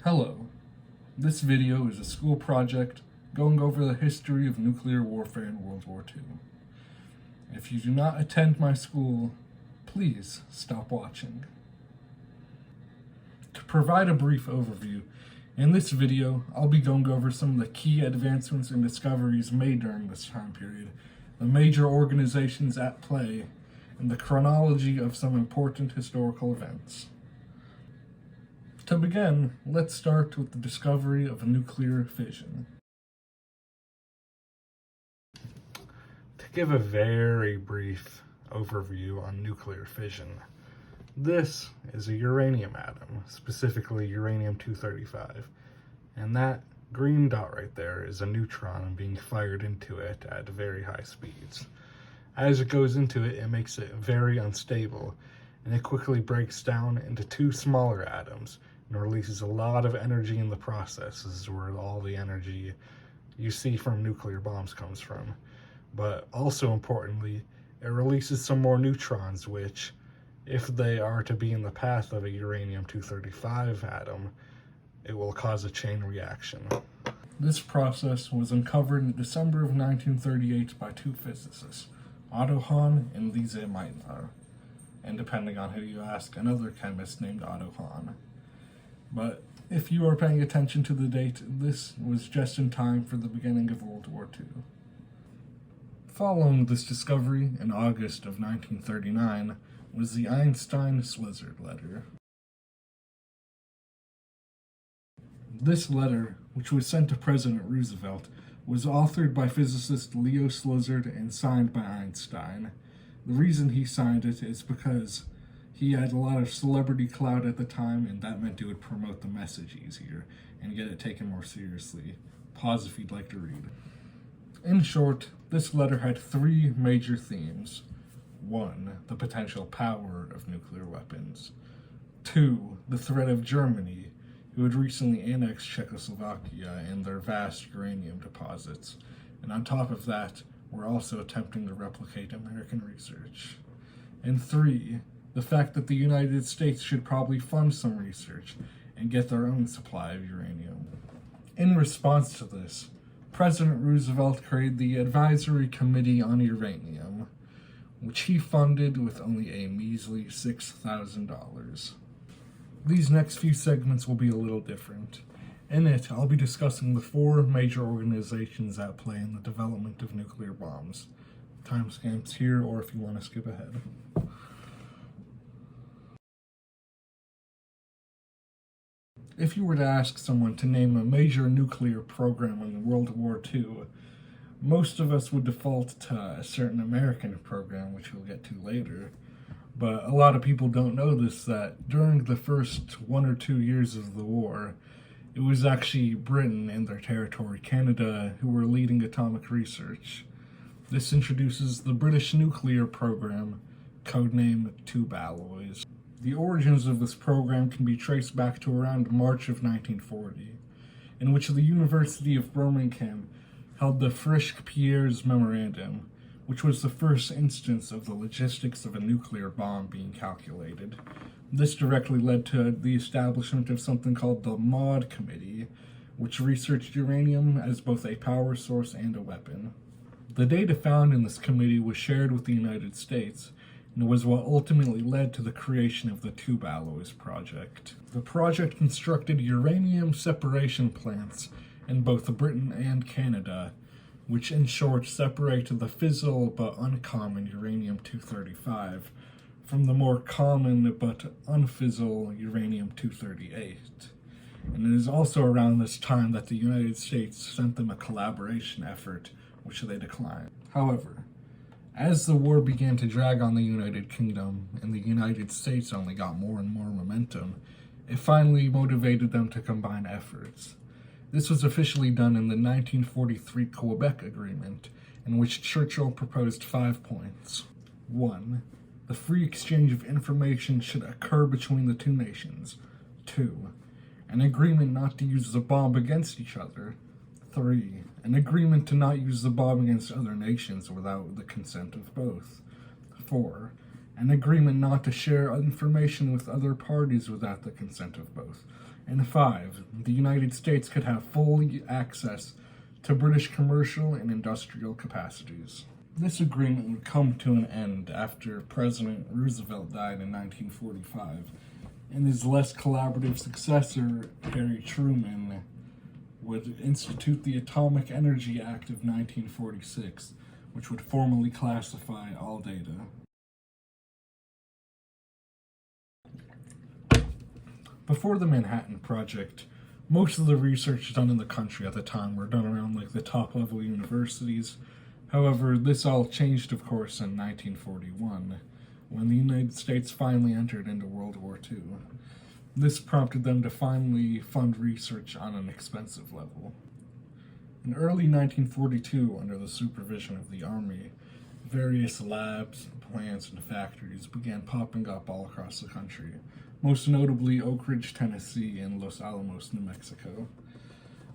Hello. This video is a school project going over the history of nuclear warfare in World War II. If you do not attend my school, please stop watching. To provide a brief overview, in this video, I'll be going over some of the key advancements and discoveries made during this time period, the major organizations at play, and the chronology of some important historical events. To begin, let's start with the discovery of nuclear fission. To give a very brief overview on nuclear fission, this is a uranium atom, specifically uranium-235, and that green dot right there is a neutron being fired into it at very high speeds. As it goes into it, it makes it very unstable, and it quickly breaks down into two smaller atoms, and releases a lot of energy in the process. This is where all the energy you see from nuclear bombs comes from. But also importantly, it releases some more neutrons, which, if they are to be in the path of a uranium-235 atom, it will cause a chain reaction. This process was uncovered in December of 1938 by two physicists, Otto Hahn and Lise Meitner, and depending on who you ask, another chemist named Otto Hahn. But if you are paying attention to the date, this was just in time for the beginning of World War II. Following this discovery in August of 1939 was the Einstein-Szilard letter. This letter, which was sent to President Roosevelt, was authored by physicist Leo Szilard and signed by Einstein. The reason he signed it is because he had a lot of celebrity clout at the time, and that meant it would promote the message easier and get it taken more seriously. Pause if you'd like to read. In short, this letter had three major themes. 1. The potential power of nuclear weapons. 2. The threat of Germany, who had recently annexed Czechoslovakia and their vast uranium deposits, and on top of that, were also attempting to replicate American research. And 3. The fact that the United States should probably fund some research and get their own supply of uranium. In response to this, President Roosevelt created the Advisory Committee on Uranium, which he funded with only a measly $6,000. These next few segments will be a little different. In it, I'll be discussing the four major organizations at play in the development of nuclear bombs. Timestamps here, or if you want to skip ahead. If you were to ask someone to name a major nuclear program in World War II, most of us would default to a certain American program, which we'll get to later. But a lot of people don't know this, that during the first 1 or 2 years of the war, it was actually Britain and their territory, Canada, who were leading atomic research. This introduces the British nuclear program, codename tube alloys. The origins of this program can be traced back to around March of 1940, in which the University of Birmingham held the Frisch-Pierres Memorandum, which was the first instance of the logistics of a nuclear bomb being calculated. This directly led to the establishment of something called the MAUD Committee, which researched uranium as both a power source and a weapon. The data found in this committee was shared with the United States, and was what ultimately led to the creation of the Tube Alloys Project. The project constructed uranium separation plants in both Britain and Canada, which in short separated the fissile but uncommon uranium-235 from the more common but unfissile uranium-238. And it is also around this time that the United States sent them a collaboration effort, which they declined. However, as the war began to drag on the United Kingdom, and the United States only got more and more momentum, it finally motivated them to combine efforts. This was officially done in the 1943 Quebec Agreement, in which Churchill proposed 5 points. 1. The free exchange of information should occur between the two nations. 2. An agreement not to use the bomb against each other. 3. An agreement to not use the bomb against other nations without the consent of both. 4. An agreement not to share information with other parties without the consent of both. And 5, the United States could have full access to British commercial and industrial capacities. This agreement would come to an end after President Roosevelt died in 1945, and his less collaborative successor, Harry Truman, would institute the Atomic Energy Act of 1946, which would formally classify all data. Before the Manhattan Project, most of the research done in the country at the time were done around the top level universities. However, this all changed, of course, in 1941, when the United States finally entered into World War II. This prompted them to finally fund research on an expensive level. In early 1942, under the supervision of the Army, various labs, plants, and factories began popping up all across the country, most notably Oak Ridge, Tennessee, and Los Alamos, New Mexico.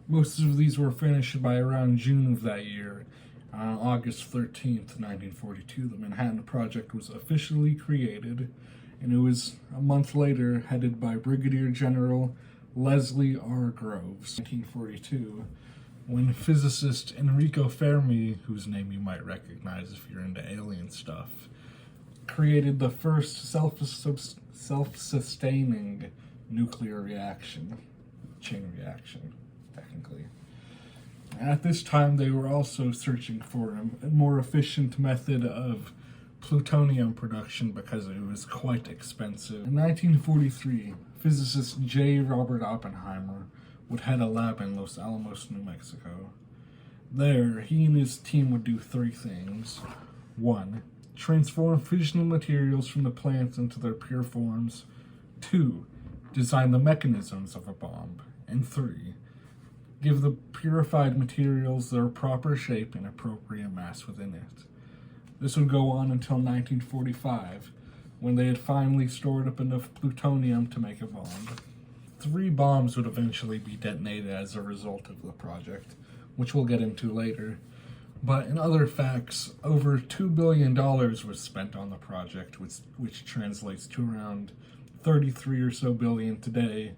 Most of these were finished by around June of that year. On August 13th, 1942, the Manhattan Project was officially created, and it was a month later headed by Brigadier General Leslie R. Groves. 1942, when physicist Enrico Fermi, whose name you might recognize if you're into alien stuff, created the first self-sustaining nuclear reaction, chain reaction, technically. At this time, they were also searching for a more efficient method of plutonium production because it was quite expensive. In 1943, physicist J. Robert Oppenheimer would head a lab in Los Alamos, New Mexico. There, he and his team would do 3 things. 1. Transform fissional materials from the plants into their pure forms. 2. Design the mechanisms of a bomb. And 3. Give the purified materials their proper shape and appropriate mass within it. This would go on until 1945, when they had finally stored up enough plutonium to make a bomb. 3 bombs would eventually be detonated as a result of the project, which we'll get into later. But in other facts, over $2 billion was spent on the project, which translates to around 33 or so billion today,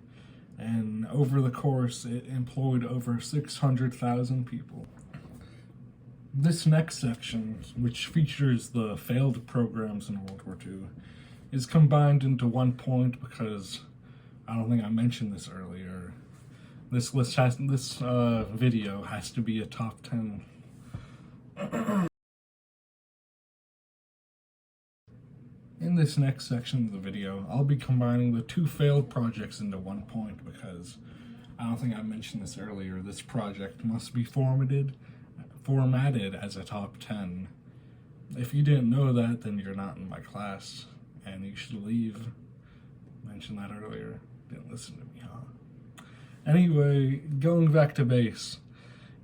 and over the course it employed over 600,000 people. This next section, which features the failed programs in World War II, is combined into one point because I don't think I mentioned this earlier. This video has to be a top 10. In this next section of the video, I'll be combining the 2 failed projects into one point because I don't think I mentioned this earlier. This project must be formatted as a top 10. If you didn't know that, then you're not in my class and you should leave. Mentioned that earlier. Didn't listen to me, huh? Anyway, going back to base,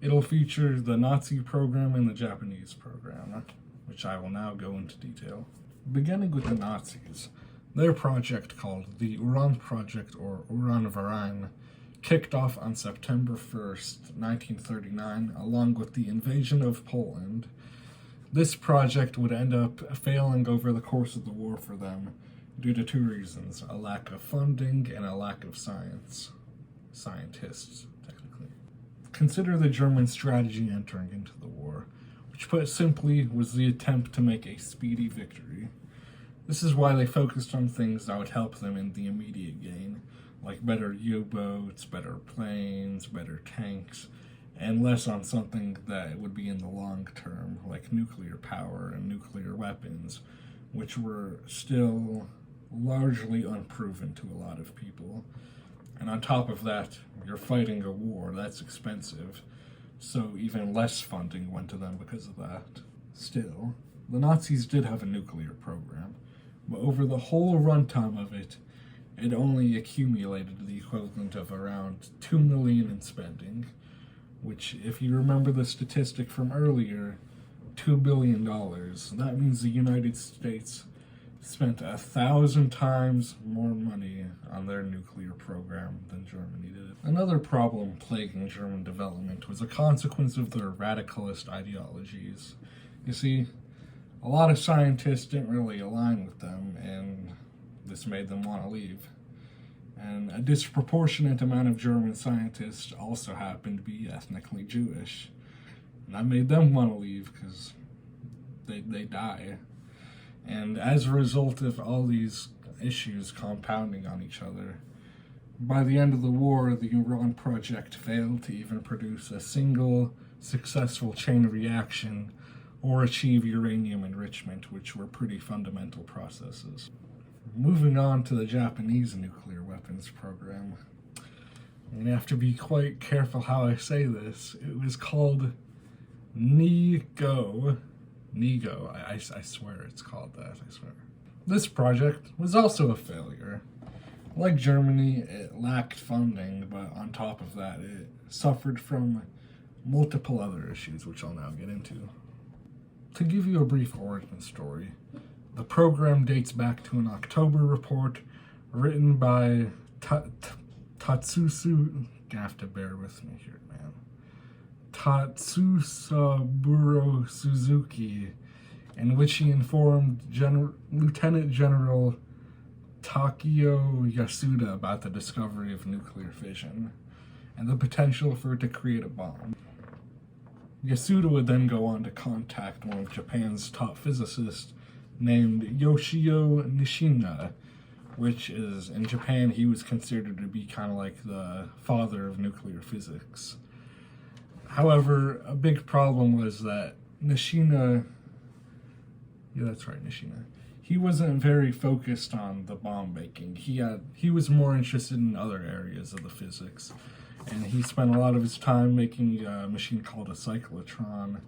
it'll feature the Nazi program and the Japanese program, which I will now go into detail. Beginning with the Nazis, their project called the Uran Project, or Uran-Verein, kicked off on September 1st, 1939, along with the invasion of Poland. This project would end up failing over the course of the war for them due to 2 reasons: a lack of funding and a lack of scientists, technically. Consider the German strategy entering into the war, which put simply was the attempt to make a speedy victory. This is why they focused on things that would help them in the immediate gain, like better U-boats, better planes, better tanks, and less on something that would be in the long term, like nuclear power and nuclear weapons, which were still largely unproven to a lot of people. And on top of that, you're fighting a war, that's expensive, so even less funding went to them because of that. Still, the Nazis did have a nuclear program, but over the whole runtime of it, it only accumulated the equivalent of around $2 million in spending, which, if you remember the statistic from earlier, $2 billion, that means the United States spent 1,000 times more money on their nuclear program than Germany did. Another problem plaguing German development was a consequence of their radicalist ideologies. You see, a lot of scientists didn't really align with them, and this made them want to leave. And a disproportionate amount of German scientists also happened to be ethnically Jewish. And that made them want to leave because they die. And as a result of all these issues compounding on each other, by the end of the war, the Uran project failed to even produce a single successful chain reaction or achieve uranium enrichment, which were pretty fundamental processes. Moving on to the Japanese nuclear weapons program. I'm going to have to be quite careful how I say this. It was called NIGO. I swear it's called that, I swear. This project was also a failure. Like Germany, it lacked funding, but on top of that, it suffered from multiple other issues, which I'll now get into. To give you a brief origin story, the program dates back to an October report written by Tatsusu. You have to bear with me here, man. Tatsusaburo Suzuki, in which he informed Lieutenant General Takio Yasuda about the discovery of nuclear fission and the potential for it to create a bomb. Yasuda would then go on to contact one of Japan's top physicists named Yoshio Nishina, which is, in Japan, he was considered to be kind of like the father of nuclear physics. However, a big problem was that Nishina, he wasn't very focused on the bomb making. He was more interested in other areas of the physics, and he spent a lot of his time making a machine called a cyclotron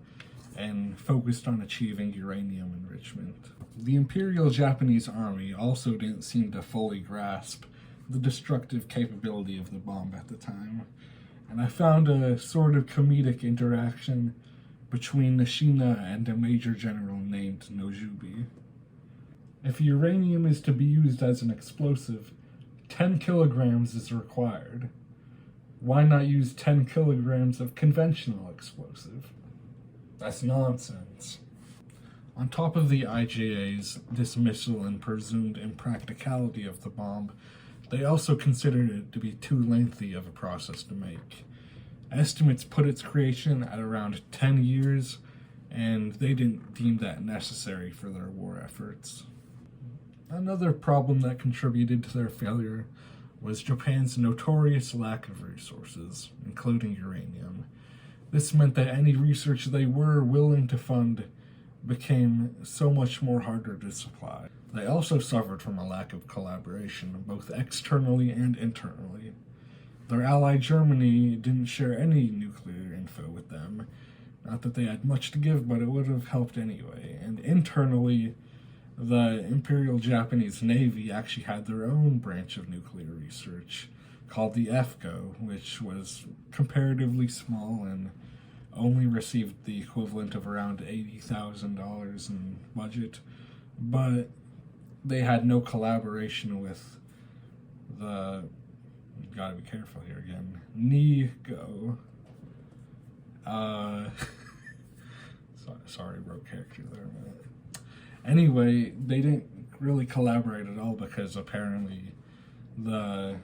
and focused on achieving uranium enrichment. The Imperial Japanese Army also didn't seem to fully grasp the destructive capability of the bomb at the time, and I found a sort of comedic interaction between Nishina and a major general named Nojubi. If uranium is to be used as an explosive, 10 kilograms is required. Why not use 10 kilograms of conventional explosive? That's nonsense. On top of the IJA's dismissal and presumed impracticality of the bomb, they also considered it to be too lengthy of a process to make. Estimates put its creation at around 10 years, and they didn't deem that necessary for their war efforts. Another problem that contributed to their failure was Japan's notorious lack of resources, including uranium. This meant that any research they were willing to fund became so much more harder to supply. They also suffered from a lack of collaboration, both externally and internally. Their ally Germany didn't share any nuclear info with them. Not that they had much to give, but it would have helped anyway. And internally, the Imperial Japanese Navy actually had their own branch of nuclear research called the EFCO, which was comparatively small and only received the equivalent of around $80,000 in budget, but they had no collaboration with the, gotta be careful here again, NIGO. Sorry, wrote character there, man. Anyway, they didn't really collaborate at all because apparently the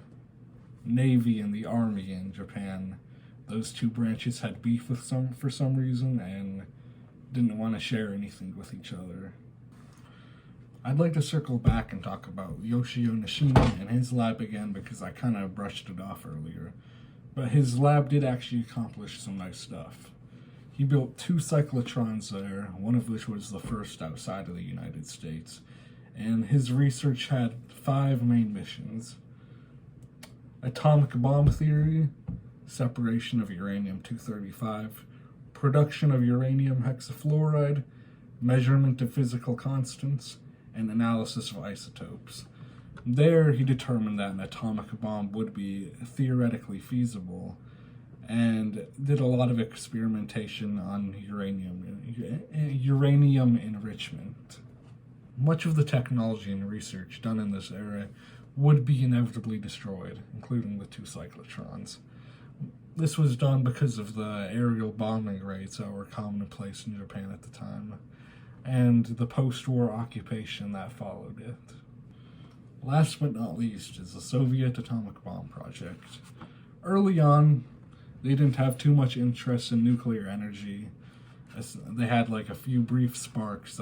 Navy and the Army in Japan, those two branches had beef with for some reason and didn't want to share anything with each other. I'd like to circle back and talk about Yoshio Nishina and his lab again because I kind of brushed it off earlier. But his lab did actually accomplish some nice stuff. He built 2 cyclotrons there, one of which was the first outside of the United States, and his research had 5 main missions: atomic bomb theory, separation of uranium-235, production of uranium hexafluoride, measurement of physical constants, and analysis of isotopes. There, he determined that an atomic bomb would be theoretically feasible, and did a lot of experimentation on uranium enrichment. Much of the technology and research done in this era would be inevitably destroyed, including the 2 cyclotrons. This was done because of the aerial bombing raids that were commonplace in Japan at the time, and the post-war occupation that followed it. Last but not least is the Soviet atomic bomb project. Early on, they didn't have too much interest in nuclear energy. They had like a few brief sparks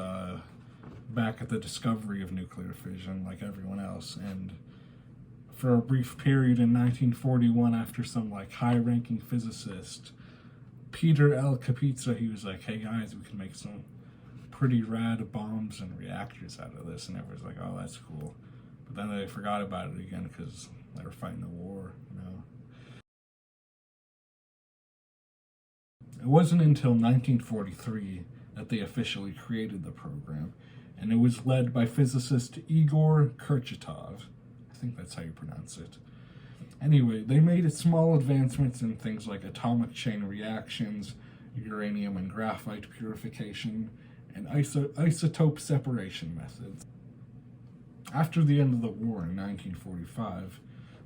back at the discovery of nuclear fission, like everyone else, and for a brief period in 1941, after some like high-ranking physicist, Peter L. Kapitsa, he was like, "Hey guys, we can make some pretty rad bombs and reactors out of this," and everyone's like, "Oh, that's cool." But then they forgot about it again because they were fighting a war, you know. It wasn't until 1943 that they officially created the program, and it was led by physicist Igor Kurchatov. I think that's how you pronounce it. Anyway, they made small advancements in things like atomic chain reactions, uranium and graphite purification, and isotope separation methods. After the end of the war in 1945,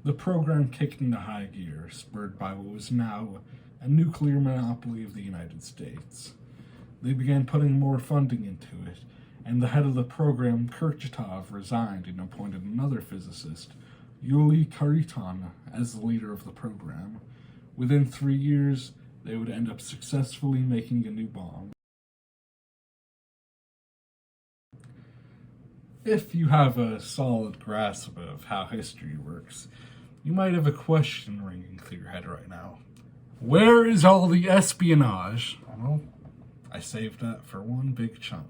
the program kicked into high gear, spurred by what was now a nuclear monopoly of the United States. They began putting more funding into it, and the head of the program, Kurchatov, resigned and appointed another physicist, Yuri Khariton, as the leader of the program. Within 3 years, they would end up successfully making a new bomb. If you have a solid grasp of how history works, you might have a question ringing through your head right now. Where is all the espionage? Well, I saved that for one big chunk.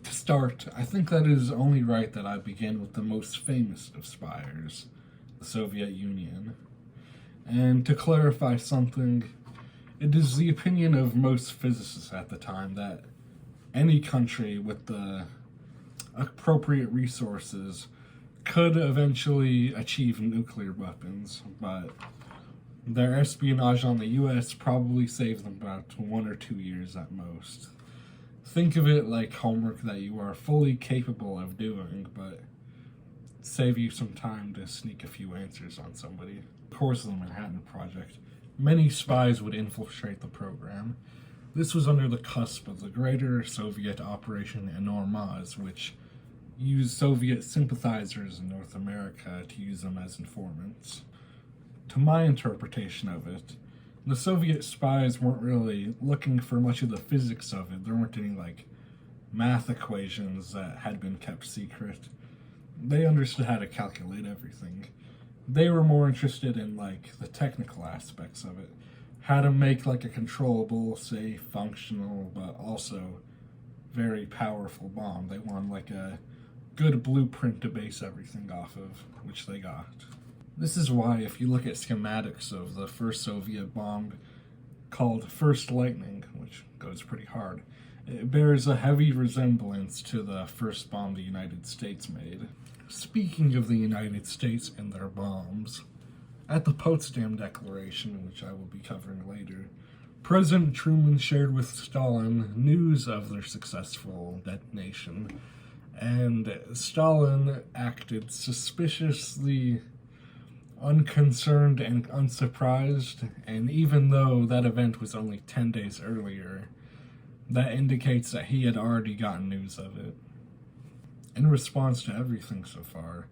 To start, I think that it is only right that I begin with the most famous of spies, the Soviet Union. And to clarify something, it is the opinion of most physicists at the time that any country with the appropriate resources could eventually achieve nuclear weapons, but their espionage on the US probably saved them about 1 or 2 years at most. Think of it like homework that you are fully capable of doing, but save you some time to sneak a few answers on somebody. Of course, the Manhattan Project. Many spies would infiltrate the program. This was under the cusp of the greater Soviet Operation Enormaz, which used Soviet sympathizers in North America to use them as informants. To my interpretation of it, the Soviet spies weren't really looking for much of the physics of it. There weren't any, math equations that had been kept secret. They understood how to calculate everything. They were more interested in, the technical aspects of it. How to make, a controllable, safe, functional, but also very powerful bomb. They wanted, a good blueprint to base everything off of, which they got. This is why, if you look at schematics of the first Soviet bomb, called First Lightning, which goes pretty hard, it bears a heavy resemblance to the first bomb the United States made. Speaking of the United States and their bombs, at the Potsdam Declaration, which I will be covering later, President Truman shared with Stalin news of their successful detonation, and Stalin acted suspiciously unconcerned and unsurprised, and even though that event was only 10 days earlier, that indicates that he had already gotten news of it. In response to everything so far,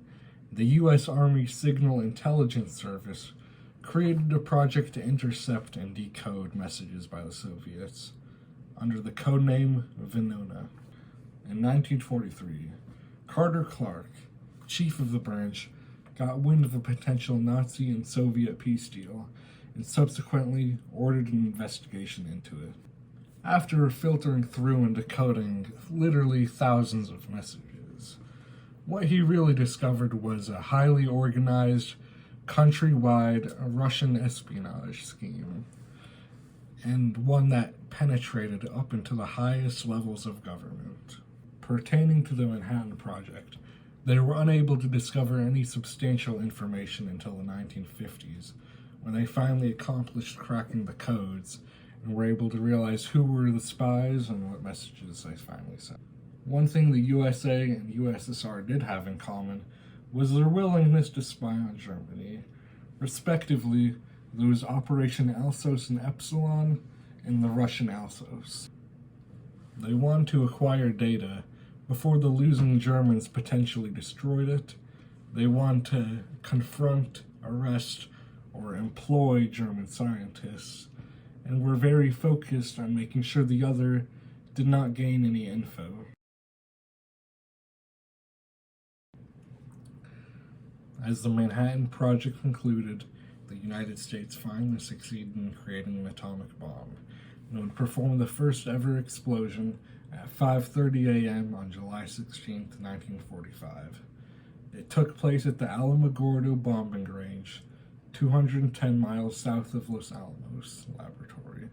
the U.S. Army Signal Intelligence Service created a project to intercept and decode messages by the Soviets under the codename Venona. In 1943, Carter Clark, chief of the branch, got wind of a potential Nazi and Soviet peace deal and subsequently ordered an investigation into it. After filtering through and decoding literally thousands of messages, what he really discovered was a highly organized, countrywide Russian espionage scheme, and one that penetrated up into the highest levels of government. Pertaining to the Manhattan Project, they were unable to discover any substantial information until the 1950s, when they finally accomplished cracking the codes and were able to realize who were the spies and what messages they finally sent. One thing the USA and USSR did have in common was their willingness to spy on Germany. Respectively, there was Operation Alsos and Epsilon and the Russian Alsos. They wanted to acquire data before the losing Germans potentially destroyed it, They want to confront, arrest, or employ German scientists, and were very focused on making sure the other did not gain any info. As the Manhattan Project concluded, the United States finally succeeded in creating an atomic bomb, and would perform the first ever explosion at 5:30 a.m. on July 16, 1945. It took place at the Alamogordo bombing range, 210 miles south of Los Alamos Laboratory,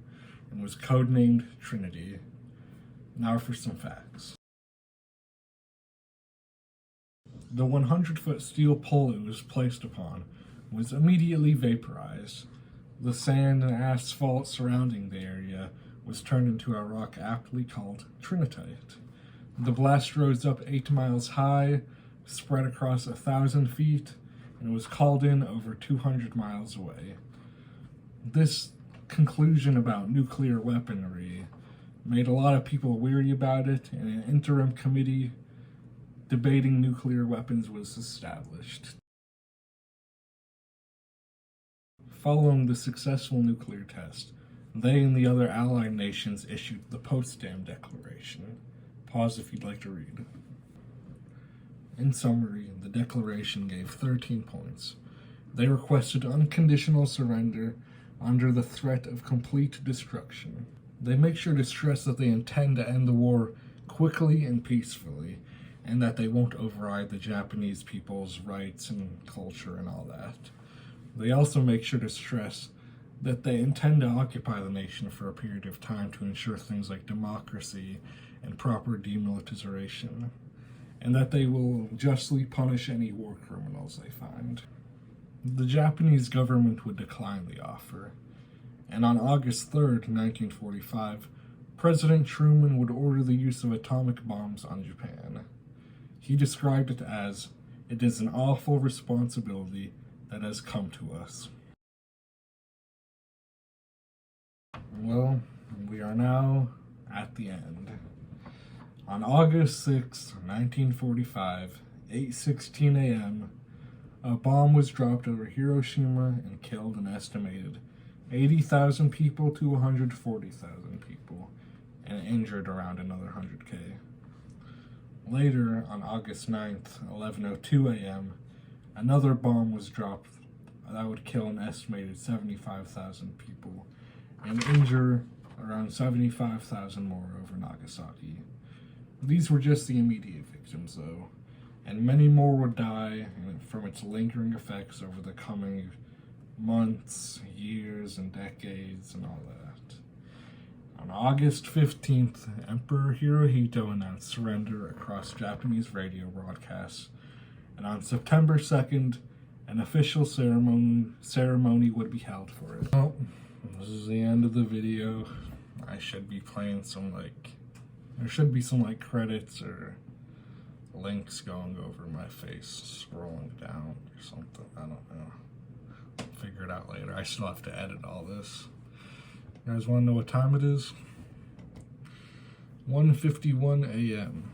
and was codenamed Trinity. Now for some facts. The 100-foot steel pole it was placed upon was immediately vaporized. The sand and asphalt surrounding the area was turned into a rock aptly called Trinitite. The blast rose up 8 miles high, spread across 1,000 feet, and was called in over 200 miles away. This conclusion about nuclear weaponry made a lot of people weary about it, and an interim committee debating nuclear weapons was established. Following the successful nuclear test, they and the other Allied nations issued the Potsdam Declaration. Pause if you'd like to read. In summary, the declaration gave 13 points. They requested unconditional surrender under the threat of complete destruction. They make sure to stress that they intend to end the war quickly and peacefully, and that they won't override the Japanese people's rights and culture and all that. They also make sure to stress that they intend to occupy the nation for a period of time to ensure things like democracy and proper demilitarization, and that they will justly punish any war criminals they find. The Japanese government would decline the offer, and on August 3rd, 1945, President Truman would order the use of atomic bombs on Japan. He described it as, "It is an awful responsibility that has come to us." Well, we are now at the end. On August 6, 1945, 8:16 a.m., a bomb was dropped over Hiroshima and killed an estimated 80,000 people to 140,000 people, and injured around another 100K. Later, on August 9th, 11:02 a.m., another bomb was dropped that would kill an estimated 75,000 people and injure around 75,000 more over Nagasaki. These were just the immediate victims, though, and many more would die from its lingering effects over the coming months, years, and decades, and all that. On August 15th, Emperor Hirohito announced surrender across Japanese radio broadcasts, and on September 2nd, an official ceremony would be held for it. Well, this is the end of the video. I should be playing there should be some credits or links going over my face, scrolling down or something. I don't know. I'll figure it out later. I still have to edit all this. You guys want to know what time it is? 1:51 a.m.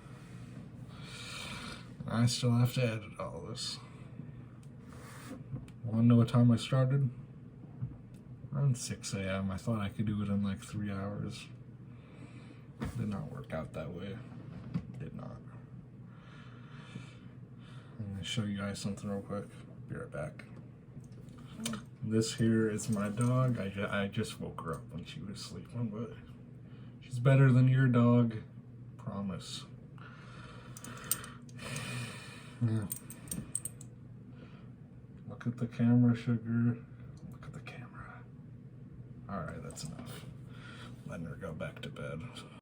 I still have to edit all this. Want to know what time I started? Around 6 a.m. I thought I could do it in 3 hours. Did not work out that way. Did not. I'm going to show you guys something real quick. Be right back. This here is my dog. I just woke her up when she was sleeping, but she's better than your dog. Promise. Yeah. Look at the camera, sugar. Look at the camera. Alright, that's enough. Letting her go back to bed.